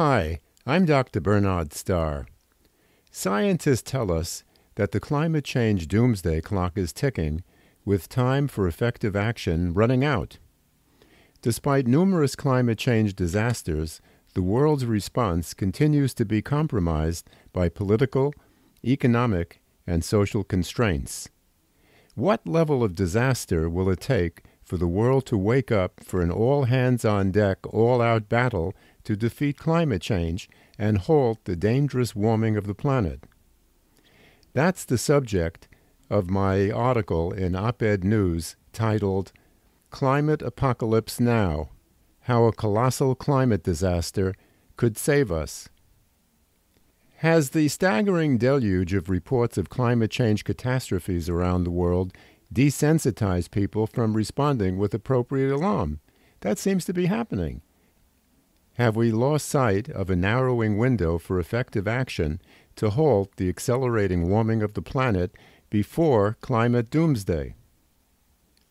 Hi, I'm Dr. Bernard Starr. Scientists tell us that the climate change doomsday clock is ticking, with time for effective action running out. Despite numerous climate change disasters, the world's response continues to be compromised by political, economic, and social constraints. What level of disaster will it take for the world to wake up for an all-hands-on-deck, all-out battle to defeat climate change and halt the dangerous warming of the planet? That's the subject of my article in Op-Ed News titled Climate Apocalypse Now: How a Colossal Climate Disaster Could Save Us. Has the staggering deluge of reports of climate change catastrophes around the world desensitized people from responding with appropriate alarm? That seems to be happening. Have we lost sight of a narrowing window for effective action to halt the accelerating warming of the planet before climate doomsday?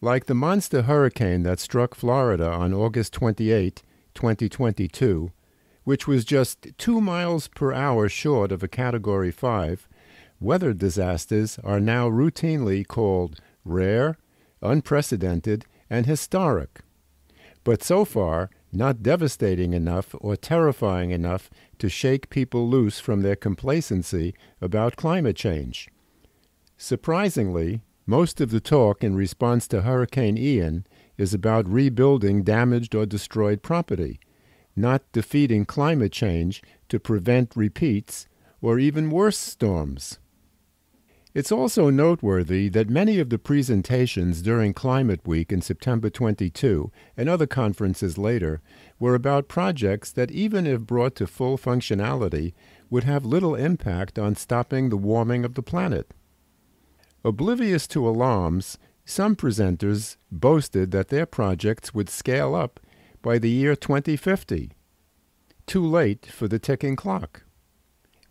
Like the monster hurricane that struck Florida on August 28, 2022, which was just 2 miles per hour short of a Category 5, weather disasters are now routinely called rare, unprecedented, and historic. But so far, not devastating enough or terrifying enough to shake people loose from their complacency about climate change. Surprisingly, most of the talk in response to Hurricane Ian is about rebuilding damaged or destroyed property, not defeating climate change to prevent repeats or even worse storms. It's also noteworthy that many of the presentations during Climate Week in September 22 and other conferences later were about projects that, even if brought to full functionality, would have little impact on stopping the warming of the planet. Oblivious to alarms, some presenters boasted that their projects would scale up by the year 2050. Too late for the ticking clock.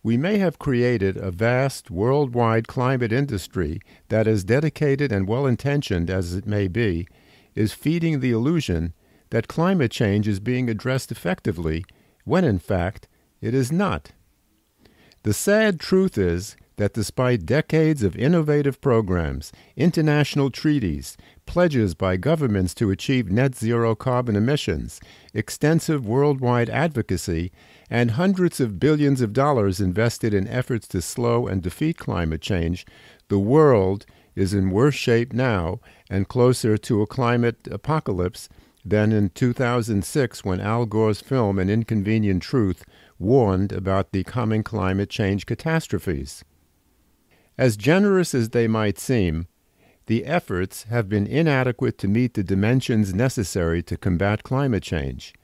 We may have created a vast worldwide climate industry that, as dedicated and well-intentioned as it may be, is feeding the illusion that climate change is being addressed effectively, when in fact it is not. The sad truth is that despite decades of innovative programs, international treaties, pledges by governments to achieve net zero carbon emissions, extensive worldwide advocacy, and hundreds of billions of dollars invested in efforts to slow and defeat climate change, the world is in worse shape now and closer to a climate apocalypse than in 2006, when Al Gore's film An Inconvenient Truth warned about the coming climate change catastrophes. As generous as they might seem, the efforts have been inadequate to meet the dimensions necessary to combat climate change,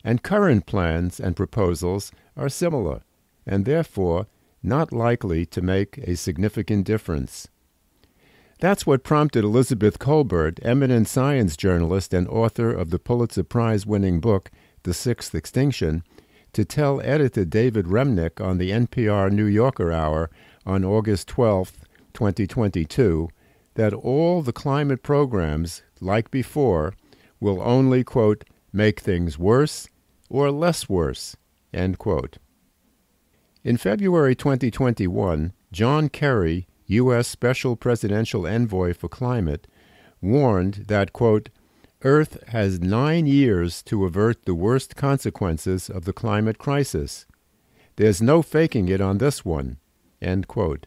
and current plans and proposals are similar, and therefore not likely to make a significant difference. That's what prompted Elizabeth Kolbert, eminent science journalist and author of the Pulitzer Prize-winning book The Sixth Extinction, to tell editor David Remnick on the NPR New Yorker Hour on August 12, 2022, that all the climate programs, like before, will only, quote, make things worse or less worse, end quote. In February 2021, John Kerry, U.S. Special Presidential Envoy for Climate, warned that, quote, Earth has 9 years to avert the worst consequences of the climate crisis. There's no faking it on this one, end quote.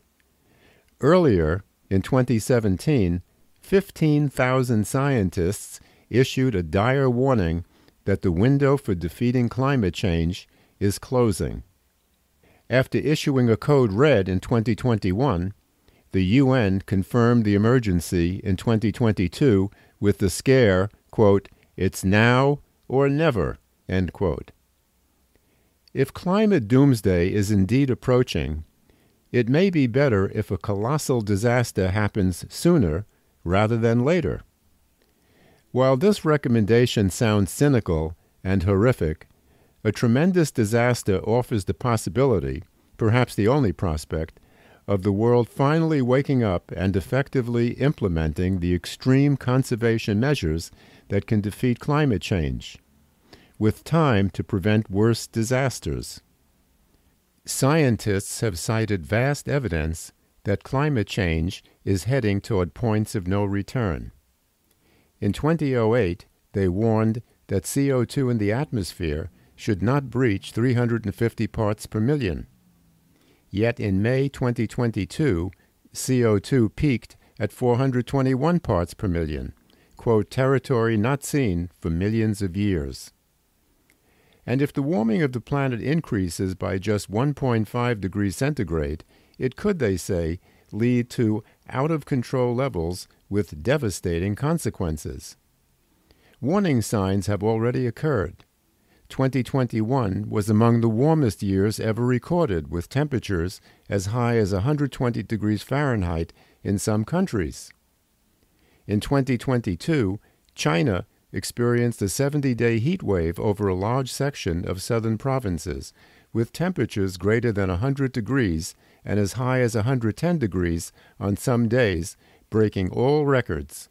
Earlier, in 2017, 15,000 scientists issued a dire warning that the window for defeating climate change is closing. After issuing a code red in 2021, the UN confirmed the emergency in 2022 with the scare, quote, it's now or never, end quote. If climate doomsday is indeed approaching, it may be better if a colossal disaster happens sooner rather than later. While this recommendation sounds cynical and horrific, a tremendous disaster offers the possibility, perhaps the only prospect, of the world finally waking up and effectively implementing the extreme conservation measures that can defeat climate change. with time to prevent worse disasters. Scientists have cited vast evidence that climate change is heading toward points of no return. In 2008, they warned that CO2 in the atmosphere should not breach 350 parts per million. Yet in May 2022, CO2 peaked at 421 parts per million, quote, territory not seen for millions of years. And if the warming of the planet increases by just 1.5 degrees centigrade, it could, they say, lead to out-of-control levels with devastating consequences. Warning signs have already occurred. 2021 was among the warmest years ever recorded, with temperatures as high as 120 degrees Fahrenheit in some countries. In 2022, China experienced a 70-day heat wave over a large section of southern provinces, with temperatures greater than 100 degrees and as high as 110 degrees on some days, breaking all records.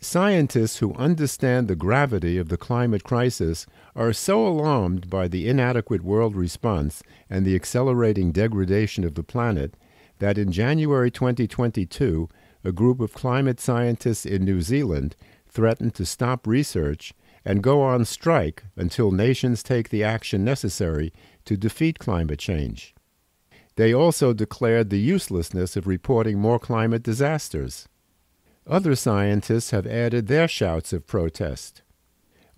Scientists who understand the gravity of the climate crisis are so alarmed by the inadequate world response and the accelerating degradation of the planet that in January 2022, a group of climate scientists in New Zealand threatened to stop research and go on strike until nations take the action necessary to defeat climate change. They also declared the uselessness of reporting more climate disasters. Other scientists have added their shouts of protest.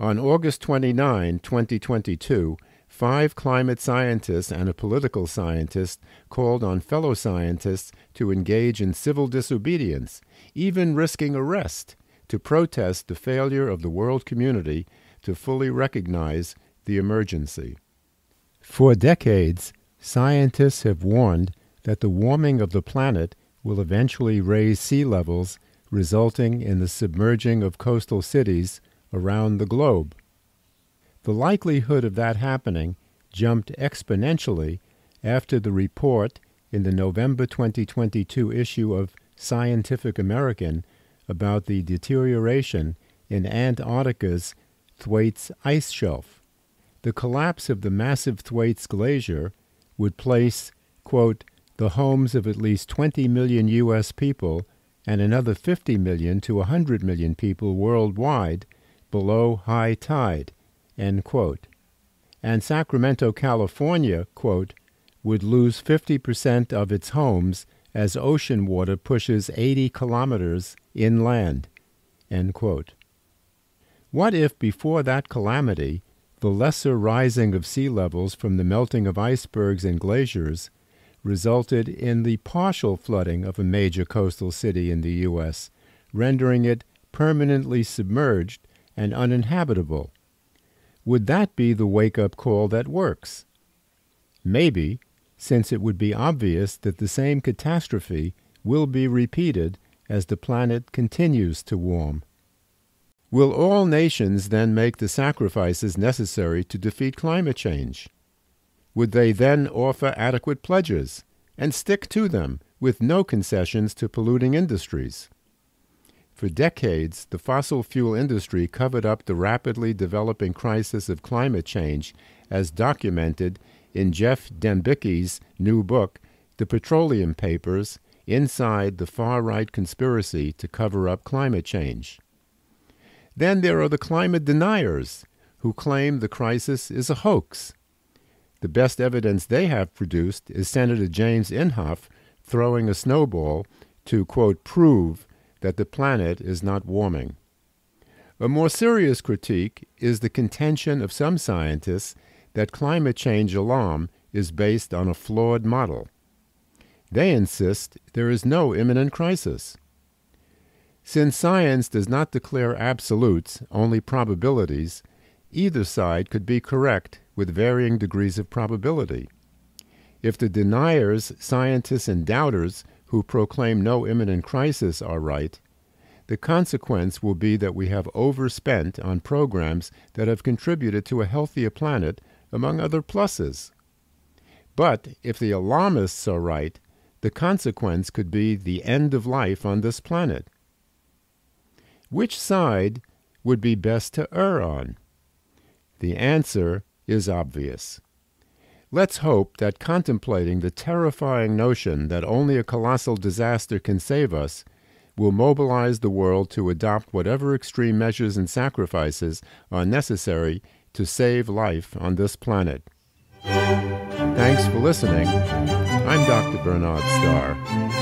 On August 29, 2022, 5 climate scientists and a political scientist called on fellow scientists to engage in civil disobedience, even risking arrest, to protest the failure of the world community to fully recognize the emergency. For decades, scientists have warned that the warming of the planet will eventually raise sea levels, resulting in the submerging of coastal cities around the globe. The likelihood of that happening jumped exponentially after the report in the November 2022 issue of Scientific American about the deterioration in Antarctica's Thwaites ice shelf. The collapse of the massive Thwaites Glacier would place, quote, the homes of at least 20 million U.S. people and another 50 million to 100 million people worldwide below high tide, end quote. And Sacramento, California, quote, would lose 50% of its homes as ocean water pushes 80 kilometers inland, end quote. What if before that calamity, the lesser rising of sea levels from the melting of icebergs and glaciers resulted in the partial flooding of a major coastal city in the U.S., rendering it permanently submerged and uninhabitable? Would that be the wake-up call that works? Maybe, since it would be obvious that the same catastrophe will be repeated as the planet continues to warm. Will all nations then make the sacrifices necessary to defeat climate change? Would they then offer adequate pledges and stick to them with no concessions to polluting industries? For decades, the fossil fuel industry covered up the rapidly developing crisis of climate change as documented in Jeff Dembicki's new book, The Petroleum Papers, Inside the Far-Right Conspiracy to Cover Up Climate Change. Then there are the climate deniers who claim the crisis is a hoax. The best evidence they have produced is Senator James Inhofe throwing a snowball to, quote, prove that the planet is not warming. A more serious critique is the contention of some scientists that climate change alarm is based on a flawed model. They insist there is no imminent crisis. Since science does not declare absolutes, only probabilities, either side could be correct with varying degrees of probability. If the deniers, scientists, and doubters who proclaim no imminent crisis are right, the consequence will be that we have overspent on programs that have contributed to a healthier planet, among other pluses. But if the alarmists are right, the consequence could be the end of life on this planet. Which side would be best to err on? The answer is obvious. Let's hope that contemplating the terrifying notion that only a colossal disaster can save us will mobilize the world to adopt whatever extreme measures and sacrifices are necessary to save life on this planet. Thanks for listening. I'm Dr. Bernard Starr.